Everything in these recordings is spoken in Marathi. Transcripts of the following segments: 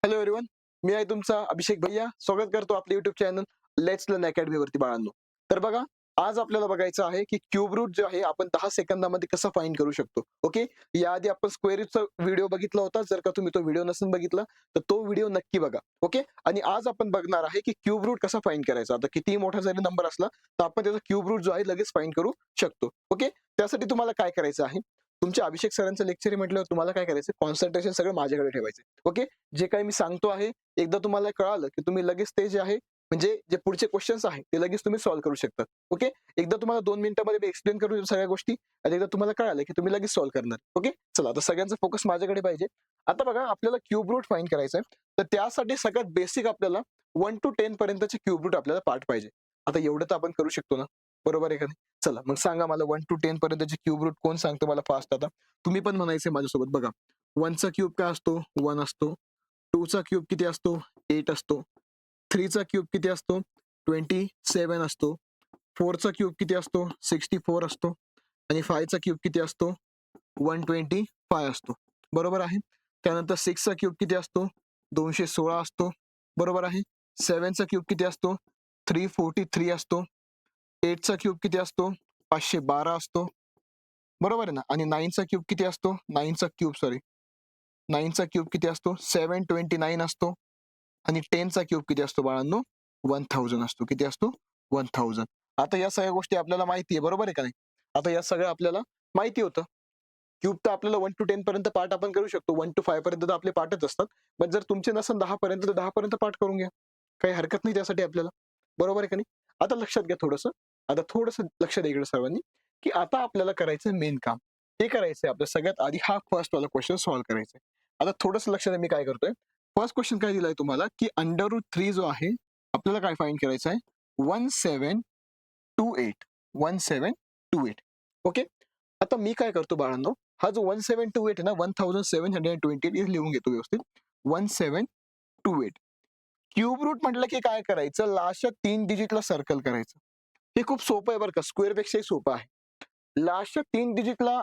हॅलो एव्हरीवन, मी आहे तुमचा अभिषेक भैया. स्वागत करतो आपल्या YouTube channel let's learn academy वरती बाळांनो. तर बघा, आज आपल्याला बघायचं आहे की क्यूब रूट जो आहे आपण 10 सेकंदामध्ये कसं फाइंड करू शकतो. ओके, याआधी आपण स्क्वेअर रूटचा व्हिडिओ बघितला होता. जर का तुम्ही तो व्हिडिओ नसेल बघितला तर तो व्हिडिओ नक्की बघा. ओके, आणि आज आपण बघणार आहे की क्यूब रूट कसा फाइंड करायचा. आता कितीही मोठा जरी नंबर असला तर आपण त्याचा क्यूब रूट जो आहे लगेच फाइंड करू शकतो. ओके, त्यासाठी तुम्हाला काय करायचं आहे, तुमच्या अभिषेक सरांचं लेक्चर म्हटल्यावर तुम्हाला काय करायचं, कॉन्सन्ट्रेशन सगळं माझ्याकडे ठेवायचं. ओके, जे काही मी सांगतो आहे, एकदा तुम्हाला कळालं की तुम्ही लगेच ते जे आहे, म्हणजे जे पुढचे क्वेश्चन्स आहेत ते लगेच तुम्ही सॉल्व्ह करू शकता. ओके, एकदा तुम्हाला 2 मिनिटांमध्ये मी एक्सप्लेन करू सगळ्या गोष्टी आणि एकदा तुम्हाला कळालं की तुम्ही लगेच सॉल्व्ह करणार. ओके, चला आता सगळ्यांचा फोकस माझ्याकडे पाहिजे. आता बघा, आपल्याला क्यूब रूट फाइंड करायचा आहे, तर त्यासाठी सगळ्यात बेसिक आपल्याला 1 to 10 पर्यंतचे क्यूब रूट आपल्याला पाठ पाहिजे. आता एवढं तर आपण करू शकतो ना, बरोबर आहे का नाही? चला मग सांगा मला 1 to 10 पर्यंतचे क्यूब रूट कोण सांगतो मला फास्ट. आता तुम्ही पण म्हणायचे माझ्यासोबत. बघा, 1 चा क्यूब काय असतो? 1 असतो. 2 चा क्यूब किती असतो? 8 असतो. 3 चा क्यूब किती असतो? 27 असतो. 4 चा क्यूब किती असतो? 64 असतो. आणि 5 चा क्यूब किती असतो? 125 असतो. बरोबर आहे. त्यानंतर 6 चा क्यूब किती असतो? 216 असतो. बरोबर आहे. 7 चा क्यूब किती असतो? 343 असतो. 8 चा क्यूब किती असतो? 512 असतो. बरोबर आहे ना. आणि 9 चा क्यूब किती असतो? 9 चा क्यूब किती असतो? 729 असतो. आणि 10 चा क्यूब किती असतो बाळांनो? 1000 असतो. किती असतो? 1000. आता या सगळ्या गोष्टी आपल्याला माहिती आहे, बरोबर आहे का नाही? आता या सगळं आपल्याला माहिती होतं. क्यूब तर आपल्याला 1 to 10 पर्यंत पाठ आपण करू शकतो. 1 to 5 पर्यंत तर आपले पाठच असतात. पण जर तुमचे नसेल 10 पर्यंत तर 10 पर्यंत पाठ करून घ्या. काही हरकत नाही त्यासाठी आपल्याला. बरोबर आहे का नाही? आता लक्षात घ्या थोडंसं. आता थोडंसं लक्ष द्या इकडे सर्वांनी, की आता आपल्याला करायचं मेन काम. हे करायचंय आपल्याला सगळ्यात आधी हा फर्स्ट वाला क्वेश्चन सॉल्व्ह करायचा आहे. आता थोडंसं लक्ष द्या मी काय करतोय. फर्स्ट क्वेश्चन काय दिलाय तुम्हाला, की √3 जो आहे आपल्याला काय फाइंड करायचा आहे? 1728. 1728. ओके. आता मी काय करतो बाळांनो, हा जो 1728 आहे ना, 1728 हे लिहून घेतो व्यवस्थित. 1728. क्यूब रूट म्हटलं की काय करायचं? लास्टच्या 3 डिजिटला सर्कल करायचं. हे खूप सोपं आहे बरं का, स्क्वेअर पेक्षाही सोपं आहे. लास्टच्या 3 डिजिटला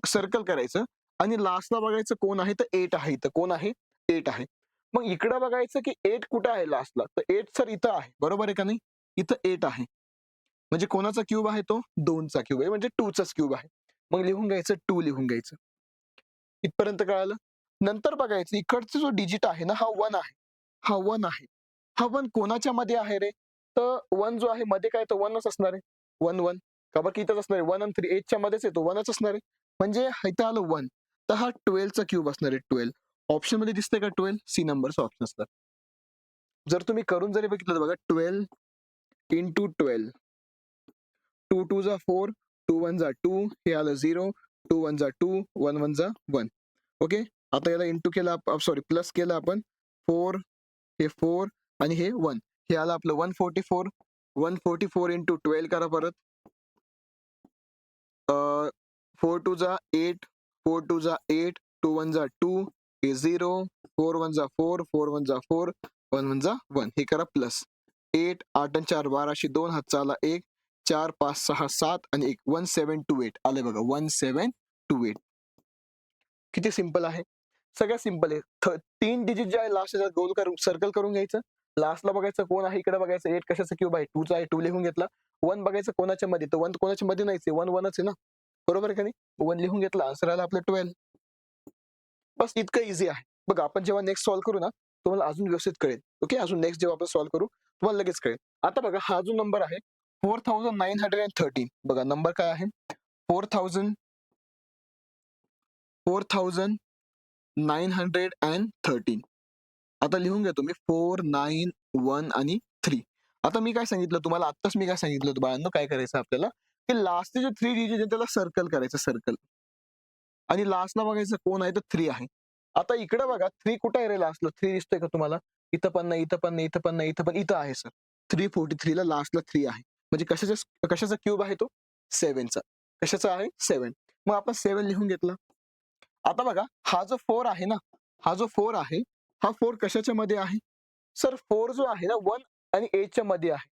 सर्कल करायचं आणि लास्टला बघायचं कोण आहे, तर 8 आहे. इथं कोण आहे? 8 आहे. मग इकडं बघायचं की 8 कुठं आहे लास्टला? तर 8 सर इथं आहे. बरोबर आहे का नाही? इथं 8 आहे. म्हणजे कोणाचा क्यूब आहे तो? 2 चा क्यूब आहे, म्हणजे 2 चाच क्यूब आहे. मग लिहून घ्यायचं, 2 लिहून घ्यायचं. इथपर्यंत कळालं? नंतर बघायचं इकडचा जो डिजिट आहे ना, हा 1 आहे. हा 1 आहे. हा 1 कोणाच्या मध्ये आहे रे? तर 1 जो आहे मध्ये काय, तर 1च असणार आहे. 1, 1. का बरं, इथंच असणार आहे. 1 आणि 3 8च्या मध्येच आहे, तो 1च असणार आहे. म्हणजे इथं आलं 1. तर हा 12 चा क्यूब असणार आहे, 12. ऑप्शनमध्ये दिसतंय का 12? सी नंबरचा ऑप्शन असणार. जर तुम्ही करून जरी बघितलं तर बघा, 12 into 12. 2 2 जा 4, 2 1 जा 2, हे आलं 0, 2 1 जा 2, 1 1 जा 1. ओके. आता याला इंटू केला, सॉरी प्लस केलं आपण. 4, हे 4 आणि हे 1. हे आलं आपलं 144. 144 into 12 करा परत. 4 2 जा 8, 4 2 जा 8, 2 1 जा 2, हे 0, 4 1 जा 4, 4 1 जा 4, 1 1 जा 1. हे करा प्लस. 8 8 आणि 4 12, 2 हातचा आला 1, 4 5 6 7 आणि 1, 1728 आले बघा, 1728. किती सिंपल आहे, सगळ्यात सिंपल आहे. 3 डिजिट जे आहे लास्ट गोल करून सर्कल करून घ्यायचं. लास्टला बघायचं कोण आहे, इकडे बघायचं 8 कशाचा क्यूब आहे, 2 चा आहे, 2 लिहून घेतला. 1 बघायचं कोणाच्या मध्ये, तर 1 कोणाच्या मध्ये नाहीच आहे, 1 1च आहे ना. बरोबर आहे का नाही? 1 लिहून घेतला, आन्सर आला आपलं 12. बस इतकं इझी आहे. बघा, आपण जेव्हा नेक्स्ट सॉल्व्ह करू ना, तुम्हाला अजून व्यवस्थित कळेल. ओके, अजून नेक्स्ट जेव्हा आपण सॉल्व्ह करू तुम्हाला लगेच कळेल. आता बघा, हा जो नंबर आहे 4913. बघा नंबर काय आहे? 4913. आता लिहून घ्या तुम्ही 4 9 1 आणि 3. आता मी काय सांगितलं तुम्हाला, आत्ताच मी काय सांगितलं होतं बाळांनो, काय करायचं आपल्याला, की लास्टचे जे 3 डिजिट आहे त्याला सर्कल करायचं, सर्कल. आणि लास्टला बघायचं कोण आहे, तर 3 आहे. आता इकडे बघा, 3 कुठे आहे रे लास्टला? 3 दिसतोय का तुम्हाला? इथं पण नाही, इथं पण नाही, इथं पण नाही, इथं पण, इथं आहे सर. 343 ला लास्टला 3 आहे. म्हणजे कशाचा क्यूब आहे तो? 7 चा. कशाचा आहे? 7. मग आपण 7 लिहून घेतला. आता बघा, हा जो 4 आहे ना, हा जो 4 आहे, हा 4 कशाच्या मध्ये आहे? सर 4 जो आहे ना, 1 आणि 8 च्या मध्ये आहे.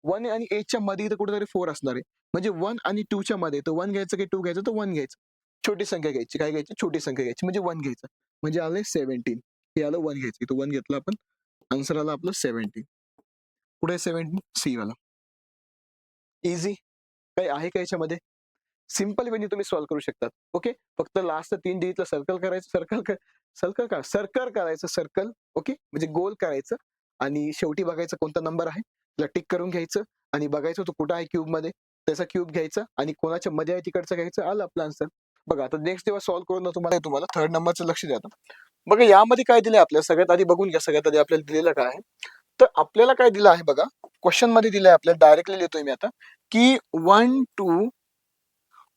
1 आणि 8 च्या मध्ये इथं कुठेतरी 4 असणार आहे. म्हणजे 1 आणि 2 च्या मध्ये. तर 1 घ्यायचं की 2 घ्यायचं? तर 1 घ्यायचं. छोटी संख्या घ्यायची. काय घ्यायची? छोटी संख्या घ्यायची. म्हणजे 1 घ्यायचं. म्हणजे आले 17. हे आलं 1 घ्यायचं, इथं 1 घेतलं आपण, आन्सर आला आपलं 17. पुढे 17 सी वाला. इझी. काही आहे का याच्यामध्ये? सिंपल वेनी तुम्ही सॉल्व्ह करू शकतात. ओके, फक्त लास्ट 3 डिजिटला सर्कल करायचं, सर्कल करायचं, सर्कल. ओके, म्हणजे गोल करायचं आणि शेवटी बघायचं कोणता नंबर आहे, त्याला टिक करून घ्यायचं आणि बघायचं तो कुठं आहे क्यूब मध्ये, त्याचा क्यूब घ्यायचा आणि कोणाच्या मध्ये आहे तिकडचं घ्यायचं, आलं आपलं आन्सर. बघा आता नेक्स्ट जेव्हा सॉल्व्ह करून तुम्हाला थर्ड नंबरचं लक्ष द्या. बघा यामध्ये काय दिलंय आपल्याला, सगळ्यात आधी बघून घ्या, सगळ्यात आधी आपल्याला दिलेलं काय आहे. तर आपल्याला काय दिलं आहे बघा, क्वेश्चन मध्ये दिलंय आपल्याला, डायरेक्टली लिहितोय मी आता, की 1 2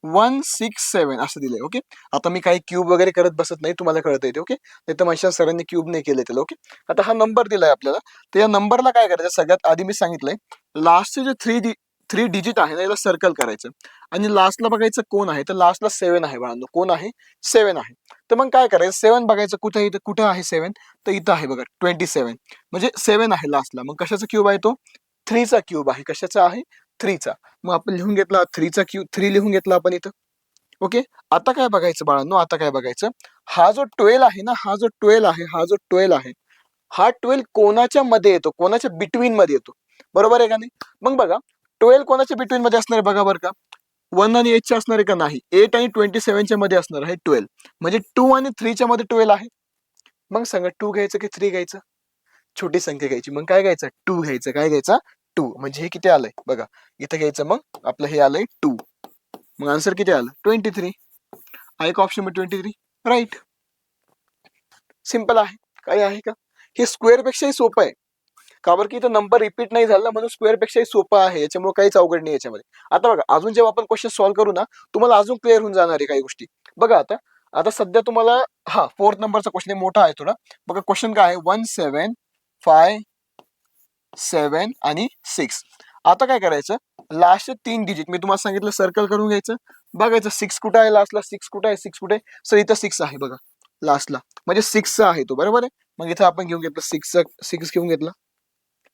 1 6 7 असं दिलंय. ओके, आता मी काही क्यूब वगैरे करत बसत नाही, तुम्हाला कळत येते. ओके, नाही तर माझ्या सरांनी क्यूब नाही केले त्याला. ओके, आता हा नंबर दिलाय आपल्याला, तर या नंबरला काय करायचं, सगळ्यात आधी मी सांगितलंय लास्टचे जे थ्री डिजिट आहे ना, याला सर्कल करायचं आणि लास्टला बघायचं कोण आहे, तर लास्टला 7 आहे बाळांनो. कोण आहे? 7 आहे. तर मग काय करायचं, 7 बघायचं कुठे, इथं कुठं आहे 7, तर इथं आहे बघा 27, म्हणजे 7 आहे लास्टला. मग कशाचा क्यूब आहे तो? 3 चा क्यूब आहे. कशाचा आहे? 3 चा. मग आपण लिहून घेतला 3 चा क्यूब, 3 लिहून घेतला आपण इथं. ओके, आता काय बघायचं बाळांनो, आता काय बघायचं, हा जो 12 आहे ना, हा जो 12 आहे, हा 12 कोणाच्या मध्ये येतो, कोणाच्या बिटवीन मध्ये येतो, बरोबर आहे का नाही? मग बघा 12 कोणाच्या बिटवीन मध्ये असणार आहे, बघा बरं का, 1 आणि 8 च्या असणार आहे का? नाही. 8 आणि 27 च्या मध्ये असणार आहे 12, म्हणजे 2 आणि 3 च्या मध्ये 12 आहे. मग सांगा 2 घ्यायचं की 3 घ्यायचं? छोटी संख्या घ्यायची. मग काय घ्यायचं? 2 घ्यायचं. काय घ्यायचा? 2. म्हणजे हे किती आलंय बघा, इथं घ्यायचं, मग आपलं हे आलंय 2. मग आन्सर किती आलं? 23. आहे का ऑप्शन मध्ये 23? राईट. सिंपल आहे. काय आहे का? हे स्क्वेअर पेक्षाही सोपं आहे. का बरं की इथं नंबर रिपीट नाही झाला, म्हणून स्क्वेअर पेक्षाही सोपं आहे. याच्यामुळे काहीच अवघड नाही याच्यामध्ये. आता बघा, अजून जेव्हा आपण क्वेश्चन सॉल्व्ह करू ना, तुम्हाला अजून क्लिअर होऊन जाणार आहे काही गोष्टी. बघा आता, आता सध्या तुम्हाला हा 4th नंबरचा क्वेश्चन मोठा आहे थोडा. बघा क्वेश्चन काय आहे, 1 7 5 7 आणि 6. आता काय करायचं, लास्ट 3 डिजिट मी तुम्हाला सांगितलं सर्कल करून घ्यायचं, बघायचं 6 कुठं आहे लास्टला, 6 कुठं आहे, 6 कुठे आहे, सर इथं 6 आहे बघा लास्टला, म्हणजे 6 आहे तो, बरोबर आहे. मग इथं आपण घेऊन घेतलं 6 घेऊन घेतला.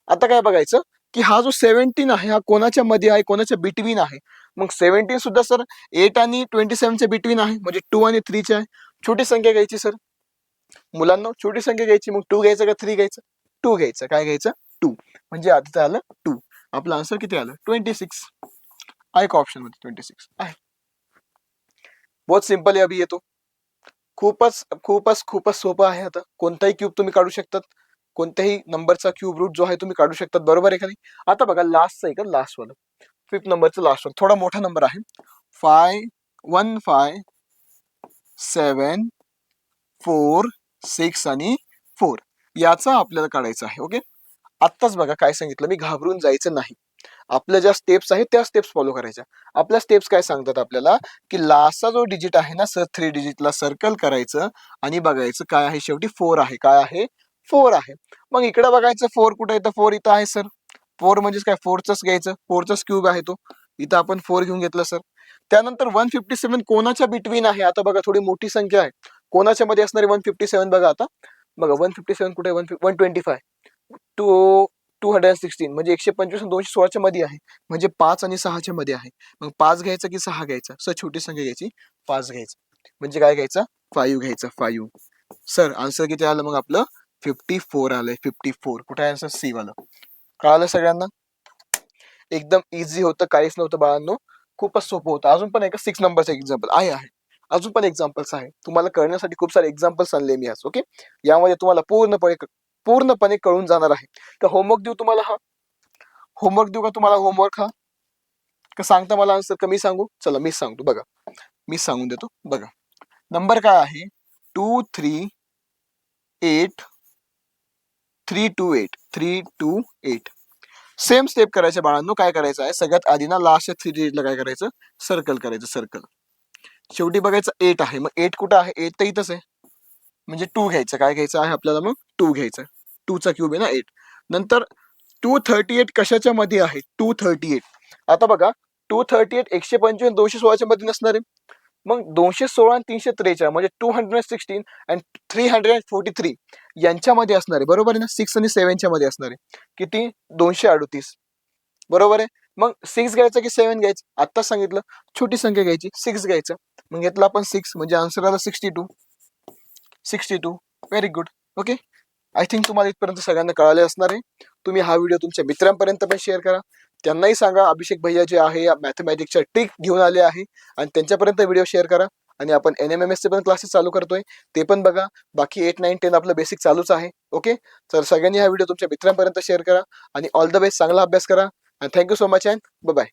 आता काय बघायचं, की हा जो 17 आहे, हा कोणाच्या मध्ये आहे, कोणाच्या बिटवीन आहे. मग 17 सुद्धा सर 8 आणि 27 च्या बिटवीन आहे, म्हणजे 2 आणि 3 च्या आहे. छोटी संख्या घ्यायची सर, मुलांना छोटी संख्या घ्यायची. मग 2 घ्यायचं का 3 घ्यायचं? 2 घ्यायचं. काय घ्यायचं? 2. म्हणजे आधी आलं 2. आपलं आन्सर किती आलं? 26. आहे का ऑप्शन मध्ये 26? आहे. बहुत सिंपल आहे अभि येतो. खूपच खूपच खूपच सोपं आहे. आता कोणताही क्यूब तुम्ही काढू शकतात, कोणत्याही नंबरचा क्यूब रूट जो आहे तुम्ही काढू शकतात, बरोबर आहे का नाही? आता बघा लास्टचं आहे का, लास्ट वाला 5th नंबरचं लास्ट वन, थोडा मोठा नंबर आहे. 5 1 5 7 4 6 आणि 4, याचा आपल्याला काढायचं आहे. ओके, आत्ताच बघा काय सांगितलं मी, घाबरून जायचं नाही. आपल्या ज्या स्टेप्स आहेत त्या स्टेप्स फॉलो करायच्या. आपल्या स्टेप्स काय सांगतात आपल्याला, की लास्टचा जो डिजिट आहे ना सर, 3 डिजिटला सर्कल करायचं आणि बघायचं काय आहे, शेवटी 4 आहे. काय आहे? 4 आहे. मग इकडे बघायचं 4 कुठे आहे, तर 4 इथं आहे सर. 4 म्हणजेच काय, 4च घ्यायचं, 4चाच क्यूब आहे तो. इथं आपण 4 घेऊन घेतलं सर. त्यानंतर 157 कोणाच्या बिटवीन आहे, आता बघा थोडी मोठी संख्या आहे, कोणाच्या मध्ये असणारी 157 बघा. आता बघा 157 कुठे आहे, 125 टू 216, म्हणजे 125 आणि 216च्या मध्ये आहे, म्हणजे 5 आणि 6च्या मध्ये आहे. मग 5 घ्यायचा की 6 घ्यायचा? सर छोटी संख्या घ्यायची, 5 घ्यायचं. म्हणजे काय घ्यायचा? 5 घ्यायचा, 5. सर आन्सर किती आलं मग आपलं? 54 आलंय. 54 कुठे आहे आन्सर? सी वाला. कळालं सगळ्यांना? एकदम इझी होतं, काहीच नव्हतं बाळांनो, खूपच सोपं होतं. अजून पण एक 6 नंबरचं एक्झाम्पल आहे, अजून पण एक्झाम्पल्स आहे. तुम्हाला कळण्यासाठी खूप सारे एक्झाम्पल्स आणले मी आज. ओके, यामध्ये तुम्हाला पूर्णपणे कळून जाणार आहे. तर होमवर्क देऊ तुम्हाला, हा होमवर्क देऊ का तुम्हाला? होमवर्क हा का सांगता मला आन्सर, कमी सांगू? चला मी सांगतो बघा, मी सांगून देतो बघा. नंबर काय आहे? 2 3 8 3 2 8 3 2 8. सेम स्टेप करायचे बाळांनो. काय करायचं आहे, सगळ्यात आधी ना लास्टच्या 3 डिजिटला काय करायचं, सर्कल करायचं, सर्कल. शेवटी बघायचं 8 आहे, मग 8 कुठं आहे? 8 तर इथंच आहे, म्हणजे 2 घ्यायचं. काय घ्यायचं आहे आपल्याला? मग 2 घ्यायचं. 2 चा क्यूब आहे ना 8. नंतर 238 कशाच्या मध्ये आहे? 238. आता बघा 238 125 216च्या मध्ये नसणार आहे. मग 216 आणि 343 म्हणजे 216 आणि 343 यांच्यामध्ये असणार आहे, बरोबर आहे ना? 6 आणि 7च्या मध्ये असणार आहे. किती? 238, बरोबर आहे. मग 6 घ्यायचं की 7 घ्यायचं? आत्ताच सांगितलं, छोटी संख्या घ्यायची, 6 घ्यायचं. मग घेतलं आपण 6, म्हणजे आन्सर आला 62. 62. Very good. Okay, I think तुम्हाला इथपर्यंत सगळ्यांना कळाले असणार आहे. तुम्ही हा व्हिडिओ तुमच्या मित्रांपर्यंत पण शेअर करा. त्यांनाही सांगा अभिषेक भैया जे आहे मॅथमॅटिक्सच्या ट्रिक घेऊन आले आहे आणि त्यांच्यापर्यंत व्हिडिओ शेअर करा. आणि आपण NMMS चे पण क्लासेस चालू करतोय, ते पण बघा. बाकी 8, 9, 10 आपलं बेसिक चालूच आहे. ओके, तर सगळ्यांनी हा व्हिडिओ तुमच्या मित्रांपर्यंत शेअर करा आणि ऑल द बेस्ट, चांगला अभ्यास करा. आणि thank you so much and bye.